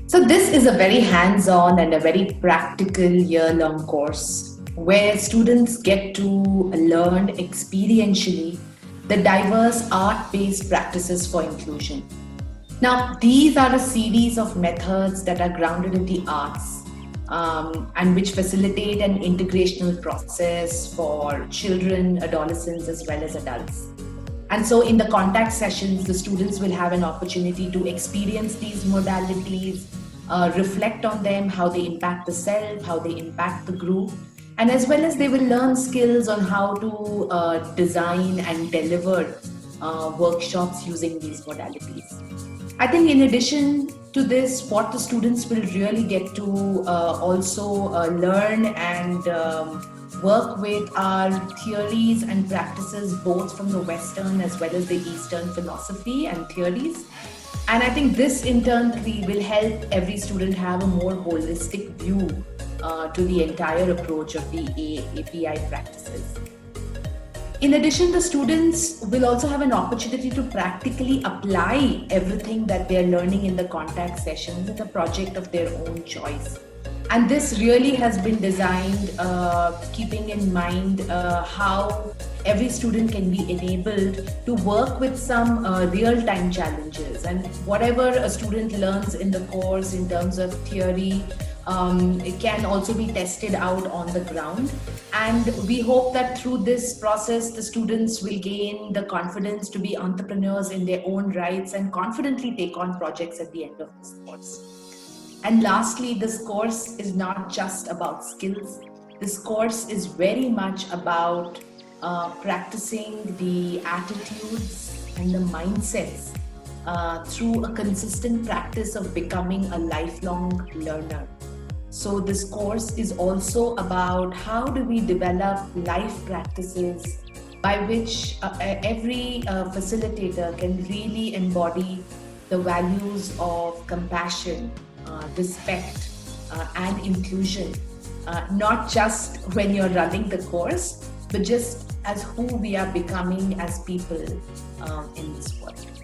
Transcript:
So, this is a very hands on and a very practical year-long course where students get to learn experientially the diverse art based practices for inclusion. Now, these are a series of methods that are grounded in the arts and which facilitate an integrational process for children, adolescents, as well as adults. And so, in the contact sessions, the students will have an opportunity to experience these modalities, reflect on them, how they impact the self, how they impact the group, and as well as they will learn skills on how to design and deliver workshops using these modalities. I think, in addition to this, what the students will really get to also learn and work with are theories and practices both from the Western as well as the Eastern philosophy and theories. And I think this in turn will help every student have a more holistic view to the entire approach of the API practices. In addition, the students will also have an opportunity to practically apply everything that they're learning in the contact sessions in a project of their own choice. And this really has been designed keeping in mind how every student can be enabled to work with some real-time challenges. And whatever a student learns in the course in terms of theory, it can also be tested out on the ground. And we hope that through this process, the students will gain the confidence to be entrepreneurs in their own rights and confidently take on projects at the end of this course. And lastly, this course is not just about skills. This course is very much about practicing the attitudes and the mindsets through a consistent practice of becoming a lifelong learner. So this course is also about how do we develop life practices by which every facilitator can really embody the values of compassion, respect, and inclusion, not just when you're running the course, but just as who we are becoming as people in this world.